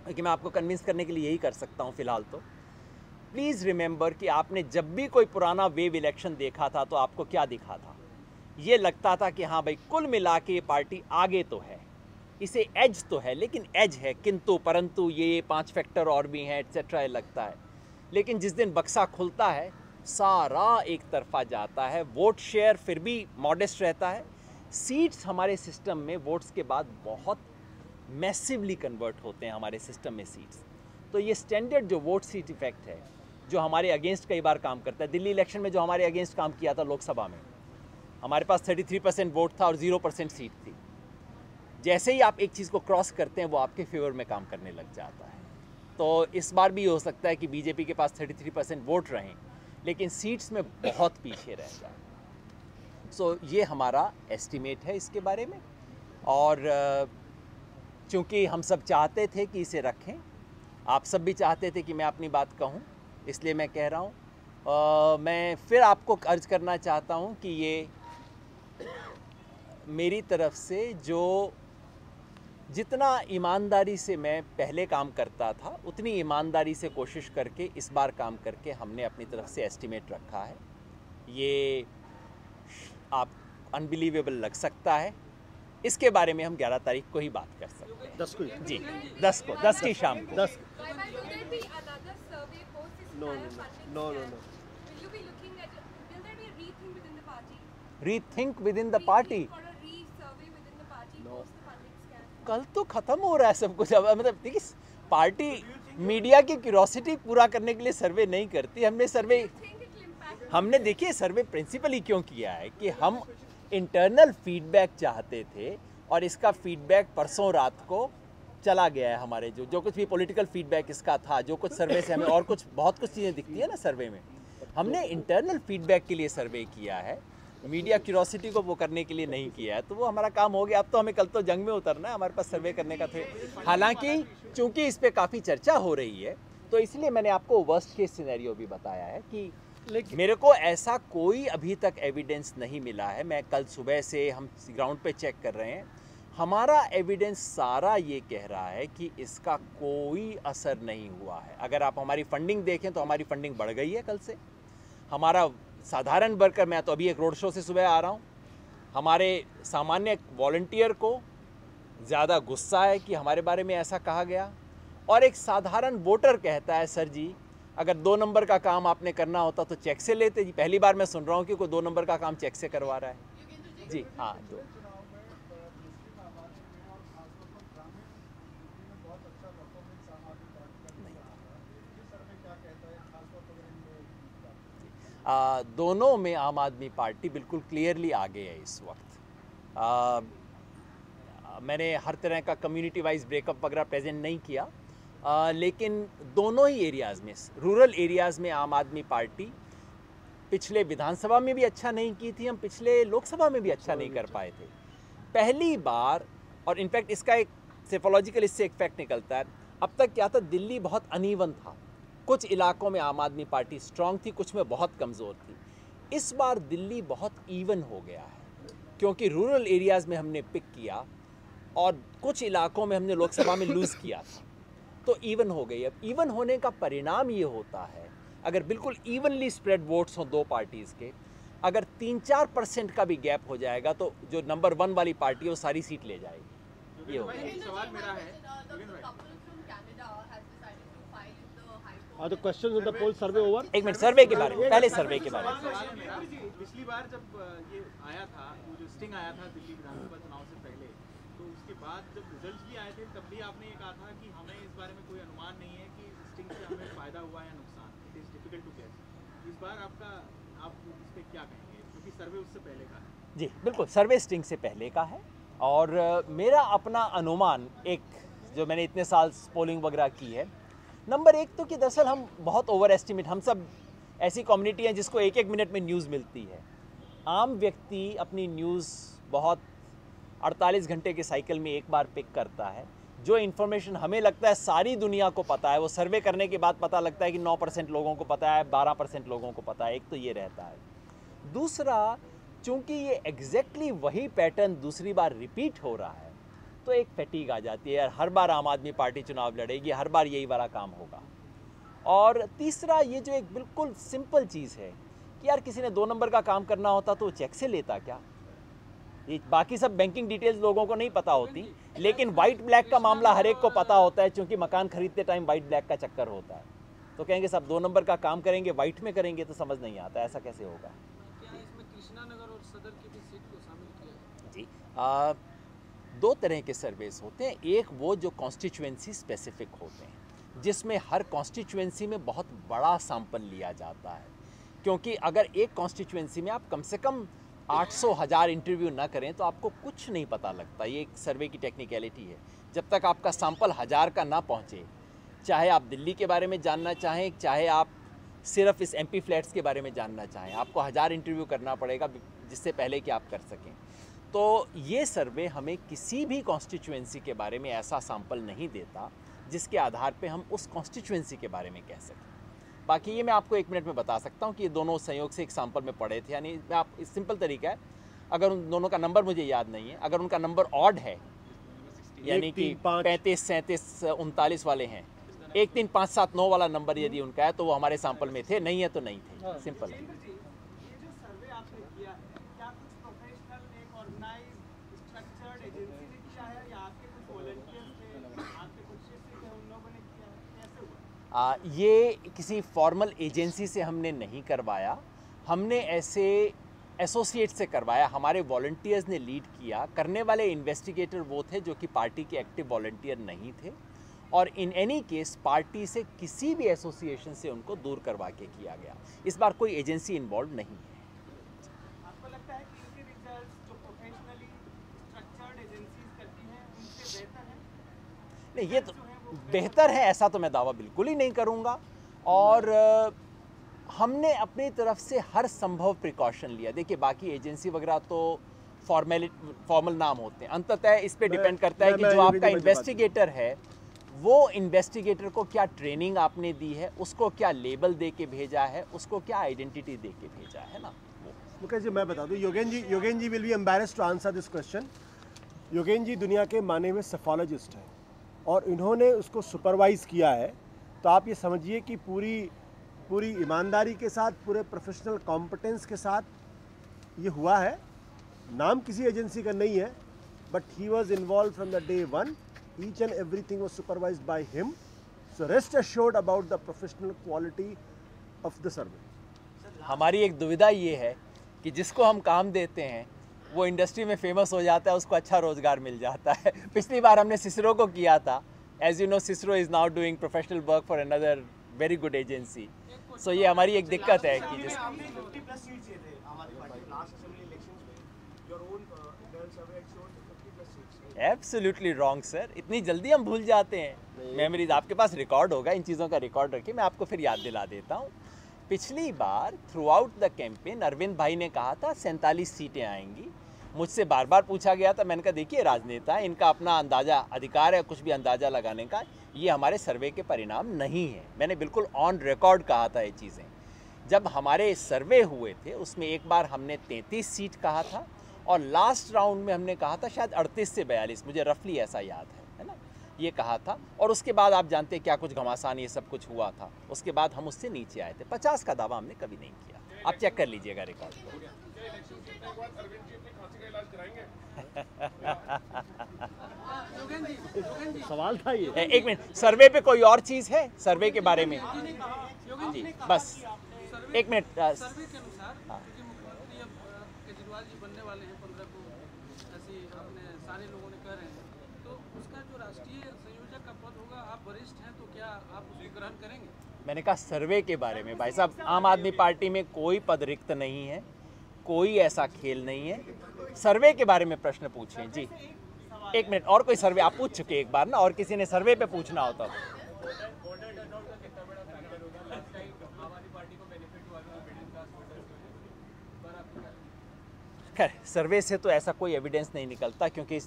कि मैं आपको कन्विंस करने के लिए यही कर सकता हूँ फ़िलहाल, तो प्लीज़ रिमेंबर कि आपने जब भी कोई पुराना वेव इलेक्शन देखा था तो आपको क्या दिखा था? ये लगता था कि हाँ भाई, कुल मिला के ये पार्टी आगे तो है, इसे एज तो है, लेकिन एज है, किंतु परंतु ये 5 फैक्टर और भी हैं एट्सेट्रा लगता है। लेकिन जिस दिन बक्सा खुलता है, सारा एक तरफा जाता है। वोट शेयर फिर भी मॉडेस्ट रहता है। सीट्स हमारे सिस्टम में वोट्स के बाद बहुत मैसिवली कन्वर्ट होते हैं हमारे सिस्टम में सीट्स। तो ये स्टैंडर्ड जो वोट सीट इफेक्ट है, जो हमारे अगेंस्ट कई बार काम करता है। दिल्ली इलेक्शन में जो हमारे अगेंस्ट काम किया था लोकसभा में, हमारे पास 33% वोट था और 0% सीट थी। जैसे ही आप एक चीज़ को क्रॉस करते हैं, वो आपके फेवर में काम करने लग जाता है। तो इस बार भी हो सकता है कि बीजेपी के पास 33% वोट रहें, लेकिन सीट्स में बहुत पीछे रह जाए। सो ये हमारा एस्टिमेट है इसके बारे में। और चूँकि हम सब चाहते थे कि इसे रखें, आप सब भी चाहते थे कि मैं अपनी बात कहूँ, इसलिए मैं कह रहा हूँ। मैं फिर आपको अर्ज करना चाहता हूँ कि ये मेरी तरफ से जो जितना ईमानदारी से मैं पहले काम करता था, उतनी ईमानदारी से कोशिश करके इस बार काम करके हमने अपनी तरफ से एस्टिमेट रखा है। ये आप अनबिलीवेबल लग सकता है, इसके बारे में हम 11 तारीख को ही बात कर सकते हैं। 10 को जी, 10 की शाम को। 10 Why will there be another survey post this No, entire no, funding no, scam? no, no. Will you be looking at will there be a rethink within the party? Rethink with in the party. Rethink or a re-survey within the party No. post the funding scam? कल तो ख़त्म हो रहा है सब कुछ। अब मतलब देखिए, पार्टी मीडिया की क्यूरोसिटी पूरा करने के लिए सर्वे नहीं करती। हमने सर्वे, Think it will impact हमने देखिए सर्वे प्रिंसिपली क्यों किया है कि हम इंटरनल फीडबैक चाहते थे, और इसका फीडबैक परसों रात को चला गया है। हमारे जो कुछ भी पॉलिटिकल फीडबैक इसका था, जो कुछ सर्वे से हमें और कुछ बहुत कुछ चीज़ें दिखती है ना सर्वे में, हमने इंटरनल फीडबैक के लिए सर्वे किया है, मीडिया क्यूरोसिटी को वो करने के लिए नहीं किया है। तो वो हमारा काम हो गया। अब तो हमें कल तो जंग में उतरना है, हमारे पास सर्वे करने का थे। हालांकि चूंकि इस पर काफ़ी चर्चा हो रही है, तो इसलिए मैंने आपको वर्स्ट केस सिनेरियो भी बताया है कि मेरे को ऐसा कोई अभी तक एविडेंस नहीं मिला है। मैं कल सुबह से हम ग्राउंड पे चेक कर रहे हैं, हमारा एविडेंस सारा ये कह रहा है कि इसका कोई असर नहीं हुआ है। अगर आप हमारी फंडिंग देखें तो हमारी फंडिंग बढ़ गई है कल से। हमारा साधारण वर्कर, मैं तो अभी एक रोड शो से सुबह आ रहा हूँ, हमारे सामान्य वॉलंटियर को ज़्यादा गुस्सा है कि हमारे बारे में ऐसा कहा गया, और एक साधारण वोटर कहता है सर जी, अगर 2 नंबर का काम आपने करना होता तो चेक से लेते जी। पहली बार मैं सुन रहा हूँ कि कोई 2 नंबर का काम चेक से करवा रहा है। जी हाँ, 2। दोनों में आम आदमी पार्टी बिल्कुल क्लियरली आगे है इस वक्त। मैंने हर तरह का कम्युनिटी वाइज ब्रेकअप वगैरह प्रेजेंट नहीं किया, लेकिन दोनों ही एरियाज़ में, रूरल एरियाज़ में आम आदमी पार्टी पिछले विधानसभा में भी अच्छा नहीं की थी, हम पिछले लोकसभा में भी अच्छा नहीं कर पाए थे पहली बार। और इनफैक्ट इसका एक सेफोलॉजिकल इससे एक फैक्ट निकलता है, अब तक क्या था, दिल्ली बहुत अनइवन था। कुछ इलाकों में आम आदमी पार्टी स्ट्रांग थी, कुछ में बहुत कमज़ोर थी। इस बार दिल्ली बहुत इवन हो गया है, क्योंकि रूरल एरियाज़ में हमने पिक किया और कुछ इलाकों में हमने लोकसभा में लूज़ किया था, तो इवन हो गई। अब इवन होने का परिणाम ये होता है, अगर बिल्कुल इवनली स्प्रेड वोट्स हों दो पार्टीज़ के, अगर 3-4% का भी गैप हो जाएगा तो जो नंबर 1 वाली पार्टी है वो सारी सीट ले जाएगी। ये हो गया। सवाल मेरा है, Are the questions in the poll survey over? एक मिनट, सर्वे के बारे में, पहले सर्वे के बारे में। सवाल है मेरा, पिछली बार जब ये आया था, वो जो स्टिंग आया था दिल्ली विधानसभा चुनाव से पहले, तो उसके बाद जब रिजल्ट्स भी आए थे तब भी आपने ये कहा था कि हमें इस बारे में कोई अनुमान नहीं है कि स्टिंग से हमें फ़ायदा हुआ या नुकसान, it is difficult to guess. इस बार आप इस पर क्या कहेंगे, क्योंकि सर्वे उससे पहले का है? जी बिल्कुल, सर्वे स्टिंग से पहले का है, और मेरा अपना अनुमान, एक जो मैंने इतने साल पोलिंग वगैरह की है, नंबर 1 तो कि दरअसल हम बहुत ओवर एस्टिमेट, हम सब ऐसी कम्युनिटी हैं जिसको 1-1 मिनट में न्यूज़ मिलती है, आम व्यक्ति अपनी न्यूज़ बहुत 48 घंटे के साइकिल में एक बार पिक करता है। जो इन्फॉर्मेशन हमें लगता है सारी दुनिया को पता है, वो सर्वे करने के बाद पता लगता है कि 9% लोगों को पता है, 12% लोगों को पता है। एक तो ये रहता है। दूसरा, चूंकि ये एग्जैक्टली वही पैटर्न दूसरी बार रिपीट हो रहा है, तो एक फैटीग आ जाती है, यार हर बार आम आदमी पार्टी चुनाव लड़ेगी, हर बार यही वाला काम होगा। और तीसरा, ये जो एक बिल्कुल सिंपल चीज़ है कि यार किसी ने 2 नंबर का काम करना होता तो चेक से लेता क्या? ये बाकी सब बैंकिंग डिटेल्स लोगों को नहीं पता होती, लेकिन वाइट ब्लैक का मामला हर एक को पता होता है, क्योंकि मकान खरीदते टाइम वाइट ब्लैक का चक्कर होता है। तो कहेंगे सब 2 नंबर का काम करेंगे, वाइट में करेंगे, तो समझ नहीं आता ऐसा कैसे होगा। क्या इसमें कृष्णानगर और सदर की भी सीट को शामिल किया है? जी, 2 तरह के सर्वेस होते हैं। एक वो जो कॉन्स्टिट्यूएंसी स्पेसिफिक होते हैं, जिसमें हर कॉन्स्टिट्यूएंसी में बहुत बड़ा सैंपल लिया जाता है, क्योंकि अगर एक कॉन्स्टिट्यूएंसी में आप कम से कम 800,000 इंटरव्यू ना करें तो आपको कुछ नहीं पता लगता। ये एक सर्वे की टेक्निकलिटी है। जब तक आपका सैंपल 1000 का ना पहुँचे, चाहे आप दिल्ली के बारे में जानना चाहें, चाहे आप सिर्फ इस MP फ्लैट्स के बारे में जानना चाहें, आपको 1000 इंटरव्यू करना पड़ेगा जिससे पहले कि आप कर सकें। तो ये सर्वे हमें किसी भी कॉन्स्टिट्यूएंसी के बारे में ऐसा सैंपल नहीं देता जिसके आधार पे हम उस कॉन्स्टिट्यूएंसी के बारे में कह सकें। बाकी ये मैं आपको 1 मिनट में बता सकता हूँ कि ये दोनों संयोग से एक सैंपल में पड़े थे। यानी मैं आप सिंपल तरीका है, अगर उन दोनों का नंबर मुझे याद नहीं है, अगर उनका नंबर ऑड है, यानी कि 35, 37, 39 वाले हैं, 1, 3, 5, 7, 9 वाला नंबर यदि उनका है तो वो हमारे सैंपल में थे, नहीं है तो नहीं थे। सिंपल है। ये जो सर्वे आपने किया है, क्या कुछ प्रोफेशनल एक ऑर्गेनाइज्ड स्ट्रक्चर्ड एजेंसी ने किया है, या आपके कुछ वॉलंटियर्स थे, आपके कुछ शिष्य थे, उन लोगों ने किया है? कैसे हुआ? ये किसी फॉर्मल एजेंसी से हमने नहीं करवाया, हमने ऐसे एसोसिएट से करवाया। हमारे वॉलंटियर्स ने लीड किया। करने वाले इन्वेस्टिगेटर वो थे जो कि पार्टी के एक्टिव वॉलंटियर नहीं थे, और इन एनी केस पार्टी से किसी भी एसोसिएशन से उनको दूर करवा के किया गया। इस बार कोई एजेंसी इन्वॉल्व नहीं है। आपको लगता है कि इनके रिजल्ट्स जो प्रोफेशनली स्ट्रक्चर्ड एजेंसीज करती हैं उनसे बेहतर हैं? नहीं, ये तो बेहतर है ऐसा तो मैं दावा बिल्कुल ही नहीं करूँगा। और हमने अपनी तरफ से हर संभव प्रिकॉशन लिया। देखिए, बाकी एजेंसी वगैरह तो फॉर्मल नाम होते हैं। अंततः इस पे डिपेंड करता है कि जो आपका इन्वेस्टिगेटर है, वो इन्वेस्टिगेटर को क्या ट्रेनिंग आपने दी है, उसको क्या लेबल दे के भेजा है, उसको क्या आइडेंटिटी दे के भेजा है ना। मुकेश जी, मैं बता दूं, Yogen ji will be embarrassed to answer this question. Yogen ji दुनिया के माने हुए सेफोलॉजिस्ट हैं और इन्होंने उसको सुपरवाइज किया है। तो आप ये समझिए कि पूरी ईमानदारी के साथ, पूरे प्रोफेशनल कॉम्पिटेंस के साथ ये हुआ है। नाम किसी एजेंसी का नहीं है, but he was involve from the day 1। Each and everything was supervised by him. So rest assured about the professional quality of the survey. हमारी एक दुविधा ये है कि जिसको हम काम देते हैं वो इंडस्ट्री में फेमस हो जाता है, उसको अच्छा रोजगार मिल जाता है। पिछली बार हमने सिसरो को किया था। As you know, Cicero is now doing professional work for another very good agency. So ये हमारी एक दिक्कत है कि जिस 50+ सीट चाहिए थे हमारी पार्टी लास्ट असेंबली इलेक्शंस में। Your own internal survey showed 50+ seats. Absolutely wrong sir, इतनी जल्दी हम भूल जाते हैं। मेमोरीज आपके पास रिकॉर्ड होगा, इन चीज़ों का रिकॉर्ड रखिए, मैं आपको फिर याद दिला देता हूँ। पिछली बार throughout the campaign Arvind भाई ने कहा था 47 सीटें आएंगी। मुझसे बार बार पूछा गया था, मैंने कहा देखिए राजनेता है, इनका अपना अंदाज़ा अधिकार है कुछ भी अंदाज़ा लगाने का, ये हमारे सर्वे के परिणाम नहीं है। मैंने बिल्कुल ऑन रिकॉर्ड कहा था ये चीज़ें। जब हमारे सर्वे हुए थे उसमें एक बार हमने 33 सीट कहा था, और लास्ट राउंड में हमने कहा था शायद 38 से 42, मुझे रफली ऐसा याद है ना, ये कहा था। और उसके बाद आप जानते हैं क्या कुछ घमासान ये सब कुछ हुआ था। उसके बाद हम उससे नीचे आए थे। 50 का दावा हमने कभी नहीं किया। आप चेक कर लीजिएगा रिकॉर्ड को। सवाल था ये। एक मिनट, सर्वे पे कोई और चीज़ है सर्वे के बारे में? जी बस एक मिनट। सर्वे के अनुसार क्योंकि मुख्यमंत्री अब केजरीवाल जी बनने वाले हैं 15 को, ऐसे अपने सारे लोगों ने कह रहे हैं, तो उसका जो राष्ट्रीय संयोजक का पद होगा, आप वरिष्ठ हैं तो क्या आप उसको ग्रहण करेंगे? मैंने कहा सर्वे के बारे में भाई साहब, आम आदमी पार्टी में कोई पद रिक्त नहीं है, कोई ऐसा खेल नहीं है। सर्वे के बारे में प्रश्न पूछें जी। एक मिनट, और कोई सर्वे आप पूछ चुके एक बार ना, और किसी ने सर्वे पे पूछना होता तो। खैर सर्वे से तो ऐसा कोई एविडेंस नहीं निकलता, क्योंकि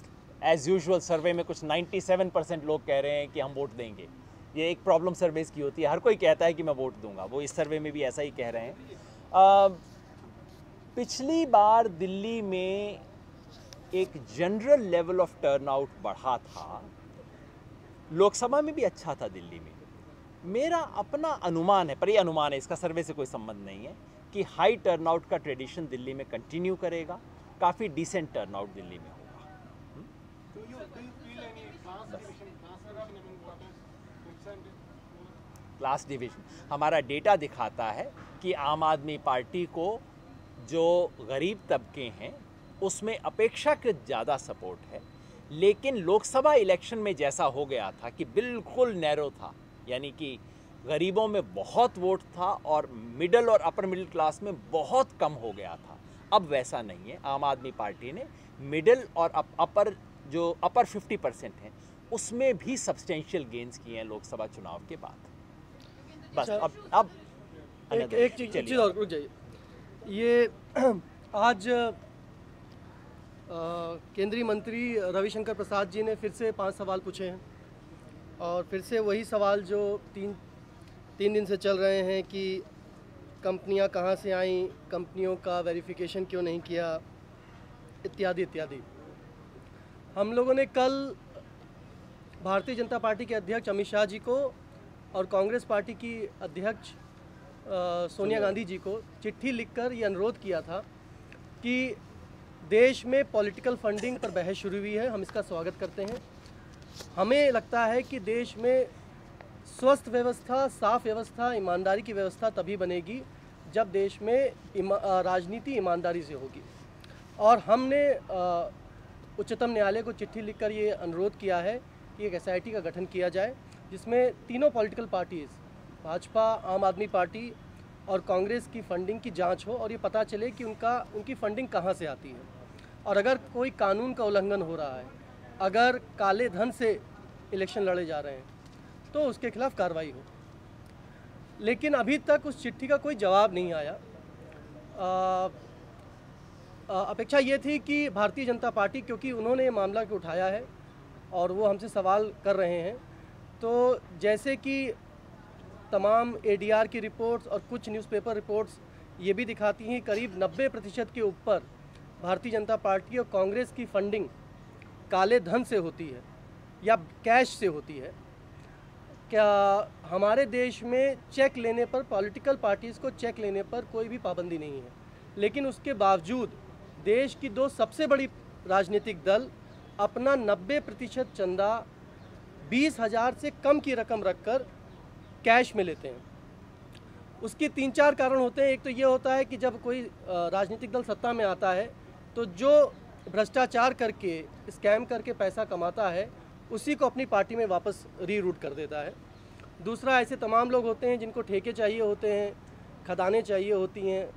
एज़ यूजुअल सर्वे में कुछ 97% लोग कह रहे हैं कि हम वोट देंगे। ये एक प्रॉब्लम सर्वेस की होती है, हर कोई कहता है कि मैं वोट दूंगा, वो इस सर्वे में भी ऐसा ही कह रहे हैं। पिछली बार दिल्ली में एक जनरल लेवल ऑफ टर्नआउट बढ़ा था, लोकसभा में भी अच्छा था दिल्ली में। मेरा अपना अनुमान है, पर ये अनुमान है, इसका सर्वे से कोई संबंध नहीं है, कि हाई टर्नआउट का ट्रेडिशन दिल्ली में कंटिन्यू करेगा, काफ़ी डिसेंट टर्नआउट दिल्ली में होगा। क्लास डिवीजन हमारा डेटा दिखाता है कि आम आदमी पार्टी को जो गरीब तबके हैं उसमें अपेक्षाकृत ज़्यादा सपोर्ट है, लेकिन लोकसभा इलेक्शन में जैसा हो गया था कि बिल्कुल नैरो था, यानी कि गरीबों में बहुत वोट था और मिडिल और अपर मिडिल क्लास में बहुत कम हो गया था। अब वैसा नहीं है, आम आदमी पार्टी ने मिडिल और अपर जो अपर 50% हैं उसमें भी सब्सटेंशियल गेंस किए हैं लोकसभा चुनाव के बाद। बस अब एक चीज़ और रुक जाइए। ये आज केंद्रीय मंत्री रविशंकर प्रसाद जी ने फिर से 5 सवाल पूछे हैं, और फिर से वही सवाल जो तीन दिन से चल रहे हैं कि कंपनियां कहां से आईं, कंपनियों का वेरिफिकेशन क्यों नहीं किया, इत्यादि इत्यादि। हम लोगों ने कल भारतीय जनता पार्टी के अध्यक्ष अमित शाह जी को और कांग्रेस पार्टी की अध्यक्ष सोनिया गांधी जी को चिट्ठी लिखकर ये अनुरोध किया था कि देश में पॉलिटिकल फंडिंग पर बहस शुरू हुई है, हम इसका स्वागत करते हैं। हमें लगता है कि देश में स्वस्थ व्यवस्था, साफ व्यवस्था, ईमानदारी की व्यवस्था तभी बनेगी जब देश में राजनीति ईमानदारी से होगी। और हमने उच्चतम न्यायालय को चिट्ठी लिखकर ये अनुरोध किया है कि एक एसआईटी का गठन किया जाए जिसमें तीनों पॉलिटिकल पार्टीज़, भाजपा, आम आदमी पार्टी और कांग्रेस की फंडिंग की जांच हो और ये पता चले कि उनकी फंडिंग कहां से आती है, और अगर कोई कानून का उल्लंघन हो रहा है, अगर काले धन से इलेक्शन लड़े जा रहे हैं तो उसके खिलाफ कार्रवाई हो। लेकिन अभी तक उस चिट्ठी का कोई जवाब नहीं आया। अपेक्षा ये थी कि भारतीय जनता पार्टी, क्योंकि उन्होंने ये मामला को उठाया है और वो हमसे सवाल कर रहे हैं, तो जैसे कि तमाम एडीआर की रिपोर्ट्स और कुछ न्यूज़पेपर रिपोर्ट्स ये भी दिखाती हैं करीब 90% के ऊपर भारतीय जनता पार्टी और कांग्रेस की फंडिंग काले धन से होती है या कैश से होती है। क्या हमारे देश में चेक लेने पर, पॉलिटिकल पार्टीज़ को चेक लेने पर कोई भी पाबंदी नहीं है, लेकिन उसके बावजूद देश की 2 सबसे बड़ी राजनीतिक दल अपना 90% चंदा 20,000 से कम की रकम रखकर कैश में लेते हैं। उसके 3-4 कारण होते हैं। एक तो ये होता है कि जब कोई राजनीतिक दल सत्ता में आता है तो जो भ्रष्टाचार करके, स्कैम करके पैसा कमाता है उसी को अपनी पार्टी में वापस रीरूट कर देता है। दूसरा, ऐसे तमाम लोग होते हैं जिनको ठेके चाहिए होते हैं, खदानें चाहिए होती हैं,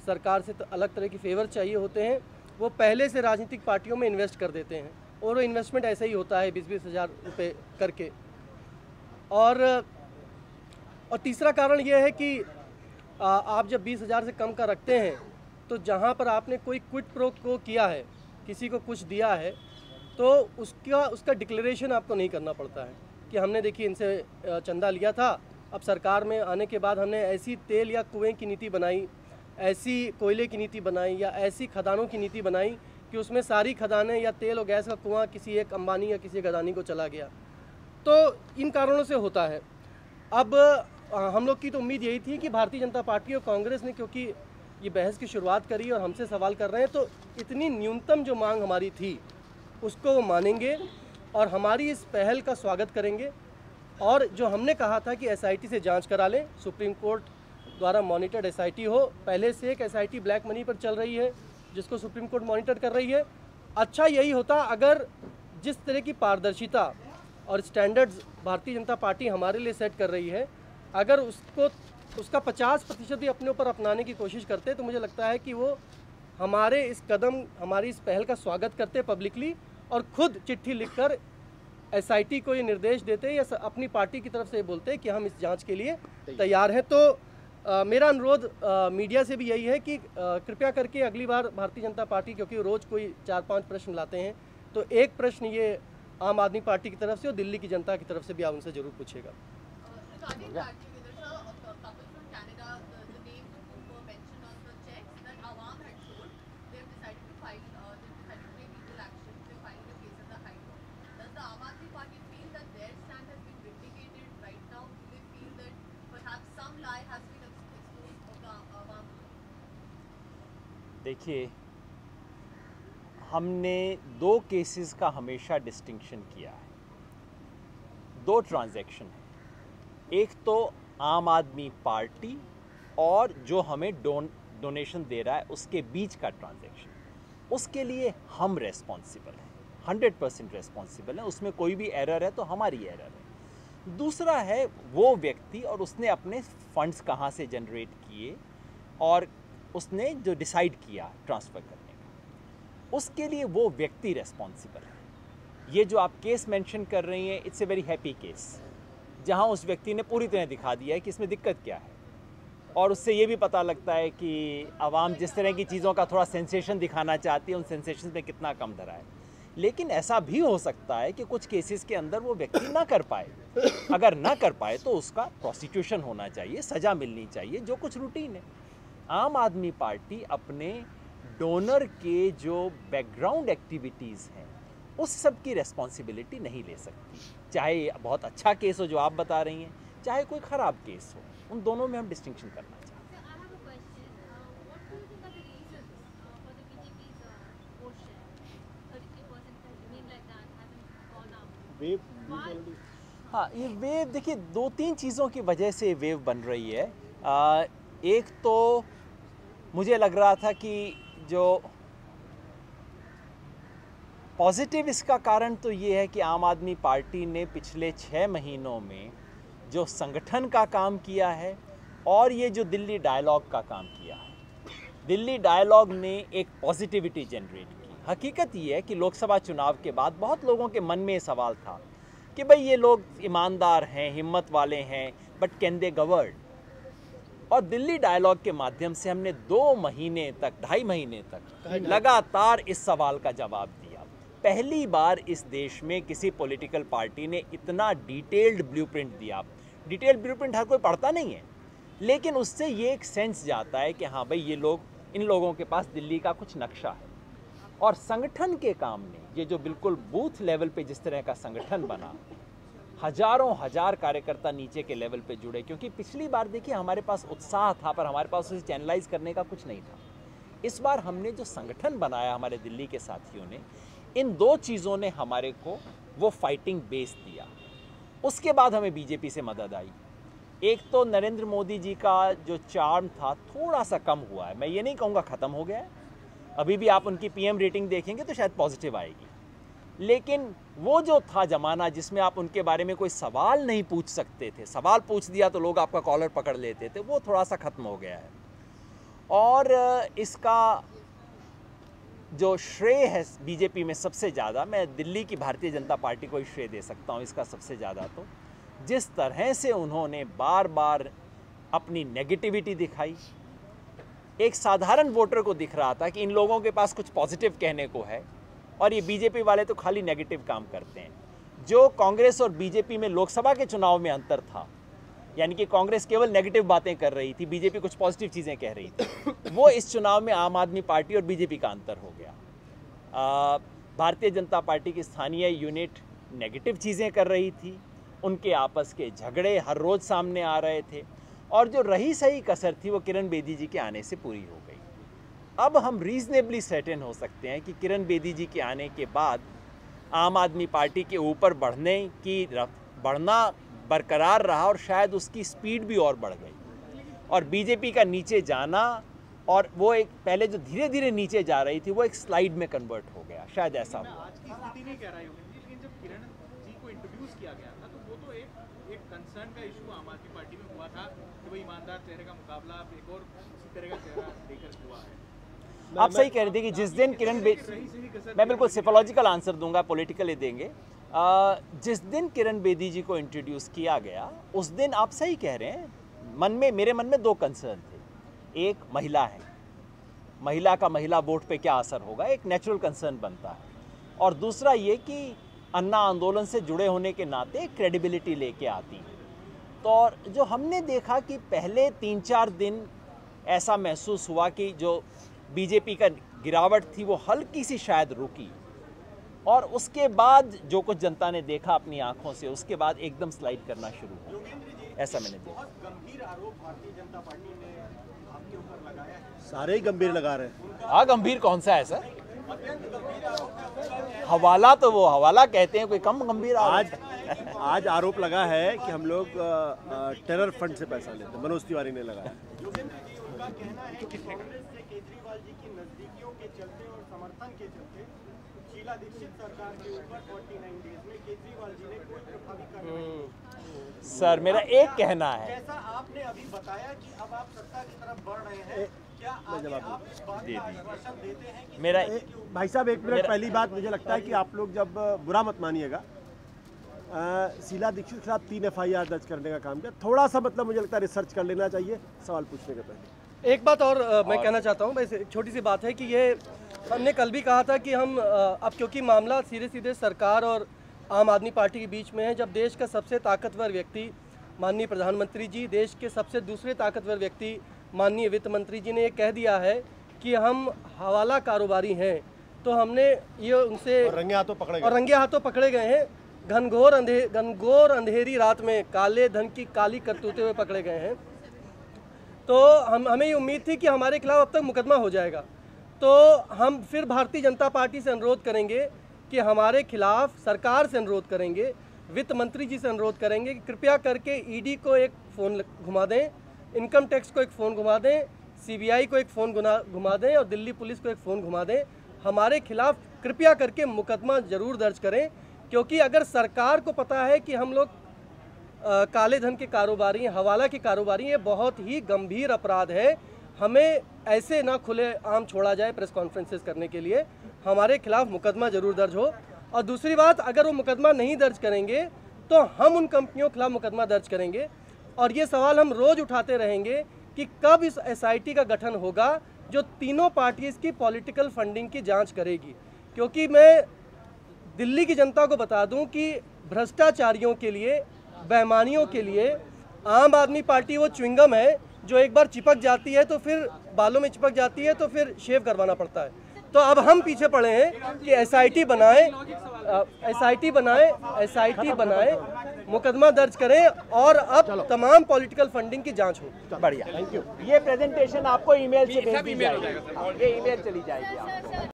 सरकार से अलग तरह की फेवर चाहिए होते हैं, वो पहले से राजनीतिक पार्टियों में इन्वेस्ट कर देते हैं और वो इन्वेस्टमेंट ऐसे ही होता है 20-20 हज़ार रुपये करके। और तीसरा कारण ये है कि आप जब 20,000 से कम का रखते हैं तो जहाँ पर आपने कोई क्विड प्रो को किया है, किसी को कुछ दिया है, तो उसका डिक्लेरेशन आपको नहीं करना पड़ता है कि हमने देखिए इनसे चंदा लिया था। अब सरकार में आने के बाद हमने ऐसी तेल या कुएं की नीति बनाई, ऐसी कोयले की नीति बनाई या ऐसी खदानों की नीति बनाई कि उसमें सारी खदानें या तेल और गैस का कुआं किसी एक अंबानी या किसी एक अदानी को चला गया। तो इन कारणों से होता है। अब हम लोग की तो उम्मीद यही थी कि भारतीय जनता पार्टी और कांग्रेस ने, क्योंकि ये बहस की शुरुआत करी और हमसे सवाल कर रहे हैं, तो इतनी न्यूनतम जो मांग हमारी थी उसको वो मानेंगे और हमारी इस पहल का स्वागत करेंगे। और जो हमने कहा था कि एसआईटी से जांच करा लें, सुप्रीम कोर्ट द्वारा मॉनिटर्ड एसआईटी हो। पहले से एक एसआईटी ब्लैक मनी पर चल रही है जिसको सुप्रीम कोर्ट मॉनिटर कर रही है। अच्छा यही होता अगर जिस तरह की पारदर्शिता और स्टैंडर्ड्स भारतीय जनता पार्टी हमारे लिए सेट कर रही है, अगर उसका 50% भी अपने ऊपर अपनाने की कोशिश करते तो मुझे लगता है कि वो हमारे इस कदम, हमारी इस पहल का स्वागत करते पब्लिकली और खुद चिट्ठी लिखकर एसआईटी को ये निर्देश देते या अपनी पार्टी की तरफ से बोलते कि हम इस जांच के लिए तैयार हैं। तो मेरा अनुरोध मीडिया से भी यही है कि कृपया करके अगली बार भारतीय जनता पार्टी, क्योंकि रोज़ कोई 4-5 प्रश्न लाते हैं, तो एक प्रश्न ये आम आदमी पार्टी की तरफ से और दिल्ली की जनता की तरफ से भी आप उनसे जरूर पूछिएगा। Regarding that, Yogendra sir, a couple from Canada, the names of whom were mentioned on the checks that Awam had showed, they've decided to file, they've decided to take legal action. They're filing a case at the High Court. Does the Aam Aadmi Party feel that their stand has been vindicated right now? Do they feel that perhaps some lie has been exposed of the Awam? देखिए, हमने दो cases का हमेशा distinction किया है। दो transaction है, एक तो आम आदमी पार्टी और जो हमें डोनेशन दे रहा है उसके बीच का ट्रांजैक्शन, उसके लिए हम रेस्पॉन्सिबल हैं, 100% रेस्पॉन्सिबल हैं। उसमें कोई भी एरर है तो हमारी एरर है। दूसरा है वो व्यक्ति और उसने अपने फंड्स कहाँ से जनरेट किए और उसने जो डिसाइड किया ट्रांसफ़र करने का, उसके लिए वो व्यक्ति रेस्पॉन्सिबल है। ये जो आप केस मेंशन कर रही हैं, it's a very happy case, जहां उस व्यक्ति ने पूरी तरह दिखा दिया है कि इसमें दिक्कत क्या है, और उससे ये भी पता लगता है कि आवाम जिस तरह की चीज़ों का थोड़ा सेंसेशन दिखाना चाहती है, उन सेंसेशन में कितना कम धरा है। लेकिन ऐसा भी हो सकता है कि कुछ केसेस के अंदर वो व्यक्ति ना कर पाए। अगर ना कर पाए तो उसका प्रोसिक्यूशन होना चाहिए, सज़ा मिलनी चाहिए, जो कुछ रूटीन है। आम आदमी पार्टी अपने डोनर के जो बैकग्राउंड एक्टिविटीज़ हैं उस सब की रेस्पॉन्सिबिलिटी नहीं ले सकती, चाहे बहुत अच्छा केस हो जो आप बता रही हैं, चाहे कोई ख़राब केस हो। उन दोनों में हम डिस्टिंक्शन करना चाहते हैं। I have a question. What do you think are the reasons for the BJP's vote share? 33% has remained like that, hasn't gone up. Wave हाँ, ये वेव देखिए 2-3 चीज़ों की वजह से वेव बन रही है। एक तो मुझे लग रहा था कि जो पॉजिटिव इसका कारण तो ये है कि आम आदमी पार्टी ने पिछले 6 महीनों में जो संगठन का काम किया है और ये जो दिल्ली डायलॉग का काम किया है, दिल्ली डायलॉग ने एक पॉजिटिविटी जनरेट की। हकीकत ये है कि लोकसभा चुनाव के बाद बहुत लोगों के मन में ये सवाल था कि भाई ये लोग ईमानदार हैं, हिम्मत वाले हैं, बट कैन दे गवर्न। और दिल्ली डायलॉग के माध्यम से हमने 2 महीने तक, 2.5 महीने तक लगातार इस सवाल का जवाब दिया। पहली बार इस देश में किसी पॉलिटिकल पार्टी ने इतना डिटेल्ड ब्लूप्रिंट दिया। डिटेल्ड ब्लूप्रिंट हर कोई पढ़ता नहीं है, लेकिन उससे ये एक सेंस जाता है कि हाँ भाई ये लोग, इन लोगों के पास दिल्ली का कुछ नक्शा है। और संगठन के काम में ये जो बिल्कुल बूथ लेवल पे जिस तरह का संगठन बना, हजारों हजार कार्यकर्ता नीचे के लेवल पे जुड़े, क्योंकि पिछली बार देखिए हमारे पास उत्साह था पर हमारे पास उसे चैनलाइज करने का कुछ नहीं था। इस बार हमने जो संगठन बनाया हमारे दिल्ली के साथियों ने, इन 2 चीज़ों ने हमारे को वो फाइटिंग बेस दिया। उसके बाद हमें बीजेपी से मदद आई। एक तो नरेंद्र मोदी जी का जो चार्म था थोड़ा सा कम हुआ है, मैं ये नहीं कहूँगा ख़त्म हो गया है, अभी भी आप उनकी पीएम रेटिंग देखेंगे तो शायद पॉजिटिव आएगी, लेकिन वो जो था ज़माना जिसमें आप उनके बारे में कोई सवाल नहीं पूछ सकते थे, सवाल पूछ दिया तो लोग आपका कॉलर पकड़ लेते थे, वो थोड़ा सा ख़त्म हो गया है। और इसका जो श्रेय है बीजेपी में सबसे ज़्यादा, मैं दिल्ली की भारतीय जनता पार्टी को ही श्रेय दे सकता हूँ इसका सबसे ज़्यादा। तो जिस तरह से उन्होंने बार बार अपनी नेगेटिविटी दिखाई, एक साधारण वोटर को दिख रहा था कि इन लोगों के पास कुछ पॉजिटिव कहने को है और ये बीजेपी वाले तो खाली नेगेटिव काम करते हैं। जो कांग्रेस और बीजेपी में लोकसभा के चुनाव में अंतर था, यानी कि कांग्रेस केवल नेगेटिव बातें कर रही थी, बीजेपी कुछ पॉजिटिव चीज़ें कह रही थी, वो इस चुनाव में आम आदमी पार्टी और बीजेपी का अंतर हो गया। भारतीय जनता पार्टी की स्थानीय यूनिट नेगेटिव चीज़ें कर रही थी, उनके आपस के झगड़े हर रोज़ सामने आ रहे थे, और जो रही सही कसर थी वो किरण बेदी जी के आने से पूरी हो गई। अब हम रीजनेबली सर्टेन हो सकते हैं कि किरण बेदी जी के आने के बाद आम आदमी पार्टी के ऊपर बढ़ना बरकरार रहा और शायद उसकी स्पीड भी और बढ़ गई, और बीजेपी का नीचे जाना, और वो एक पहले जो धीरे धीरे नीचे जा रही थी वो एक स्लाइड में कन्वर्ट हो गया, शायद ऐसा हुआ। आज की स्थिति नहीं कह रहा हूँ, लेकिन जब किरण जी को इंट्रोड्यूस किया गया था तो वो तो एक कंसर्न का इशू आम आदमी पार्टी में हुआ था कि भाई ईमानदार चेहरे का मुकाबला अब एक और इसी तरह का चेहरा देकर हुआ है। आप सही कह रहे थे कि जिस दिन मैं बिल्कुल सिफोलॉजिकल आंसर दूंगा, पॉलिटिकली देंगे। जिस दिन किरण बेदी जी को इंट्रोड्यूस किया गया उस दिन आप सही कह रहे हैं, मेरे मन में दो कंसर्न थे। एक महिला है, महिला का महिला वोट पे क्या असर होगा, एक नेचुरल कंसर्न बनता है। और दूसरा ये कि अन्ना आंदोलन से जुड़े होने के नाते क्रेडिबिलिटी लेके आती है। तो और जो हमने देखा कि पहले 3-4 दिन ऐसा महसूस हुआ कि जो बीजेपी का गिरावट थी वो हल्की सी शायद रुकी, और उसके बाद जो कुछ जनता ने देखा अपनी आंखों से, उसके बाद एकदम स्लाइड करना शुरू हुआ। ऐसा मैंने देखा। बहुत गंभीर आरोप भारतीय जनता पार्टी ने आपके ऊपर लगाया है। सारे ही गंभीर लगा रहे हैं। हाँ, गंभीर कौन सा है सर? हवाला तो वो हवाला कहते हैं, कोई कम गंभीर आज आरोप लगा है कि हम लोग टेरर फंड से पैसा लेते हैं, मनोज तिवारी ने लगाया। उनका कहना है कि कांग्रेस से केजरीवाल जी की नजदीकियों के चलते और समर्थन के चलते शीला दीक्षित सरकार के ऊपर 49 डेज में केजरीवाल जी ने कोई प्रभावी कार्रवाई। सर मेरा एक कहना है, जैसा आपने अभी बताया कि अब आप सत्ता की तरफ बढ़ रहे हैं, क्या आगे आप इस बात का आश्वासन देते हैं कि मेरा भाई साहब एक मिनट, पहली बात मुझे लगता है कि आप लोग जब बुरा मत मानिएगा, शीला दीक्षित के खिलाफ 3 FIR दर्ज करने का काम किया, थोड़ा सा मतलब मुझे लगता है रिसर्च कर लेना चाहिए सवाल पूछने के पहले। एक बात और मैं कहना चाहता हूँ, बस एक छोटी सी बात है कि ये हमने कल भी कहा था कि हम अब क्योंकि मामला सीधे सीधे सरकार और आम आदमी पार्टी के बीच में है, जब देश का सबसे ताकतवर व्यक्ति माननीय प्रधानमंत्री जी, देश के सबसे दूसरे ताकतवर व्यक्ति माननीय वित्त मंत्री जी ने ये कह दिया है कि हम हवाला कारोबारी हैं, तो हमने ये उनसे रंगे हाथों पकड़े गए हैं। घनघोर अंधेरी रात में काले धन की काली करतूते हुए पकड़े गए हैं। तो हमें ये उम्मीद थी कि हमारे खिलाफ अब तक मुकदमा हो जाएगा। तो हम फिर भारतीय जनता पार्टी से अनुरोध करेंगे कि हमारे खिलाफ, सरकार से अनुरोध करेंगे, वित्त मंत्री जी से अनुरोध करेंगे कि कृपया करके ईडी को एक फ़ोन घुमा दें, इनकम टैक्स को एक फ़ोन घुमा दें, CBI को एक फ़ोन घुमा दें और दिल्ली पुलिस को एक फ़ोन घुमा दें। हमारे खिलाफ कृपया करके मुकदमा ज़रूर दर्ज करें, क्योंकि अगर सरकार को पता है कि हम लोग काले धन के कारोबारी हैं, हवाला के कारोबारी हैं, ये बहुत ही गंभीर अपराध है। हमें ऐसे ना खुले आम छोड़ा जाए प्रेस कॉन्फ्रेंसेस करने के लिए, हमारे खिलाफ मुकदमा ज़रूर दर्ज हो। और दूसरी बात, अगर वो मुकदमा नहीं दर्ज करेंगे तो हम उन कंपनियों के खिलाफ मुकदमा दर्ज करेंगे। और ये सवाल हम रोज़ उठाते रहेंगे कि कब इस SIT का गठन होगा जो तीनों पार्टीज़ की पॉलिटिकल फंडिंग की जांच करेगी। क्योंकि मैं दिल्ली की जनता को बता दूं कि भ्रष्टाचारियों के लिए, बेईमानियों के लिए आम आदमी पार्टी वो च्युइंगम है जो एक बार चिपक जाती है तो फिर बालों में चिपक जाती है तो फिर शेव करवाना पड़ता है। तो अब हम पीछे पड़े हैं कि SIT बनाएं, मुकदमा दर्ज करें और अब तमाम पॉलिटिकल फंडिंग की जांच हो। बढ़िया, थैंक यू। ये प्रेजेंटेशन आपको ईमेल से भेज दी जाएगी, ये ईमेल चली जाएगी आपको।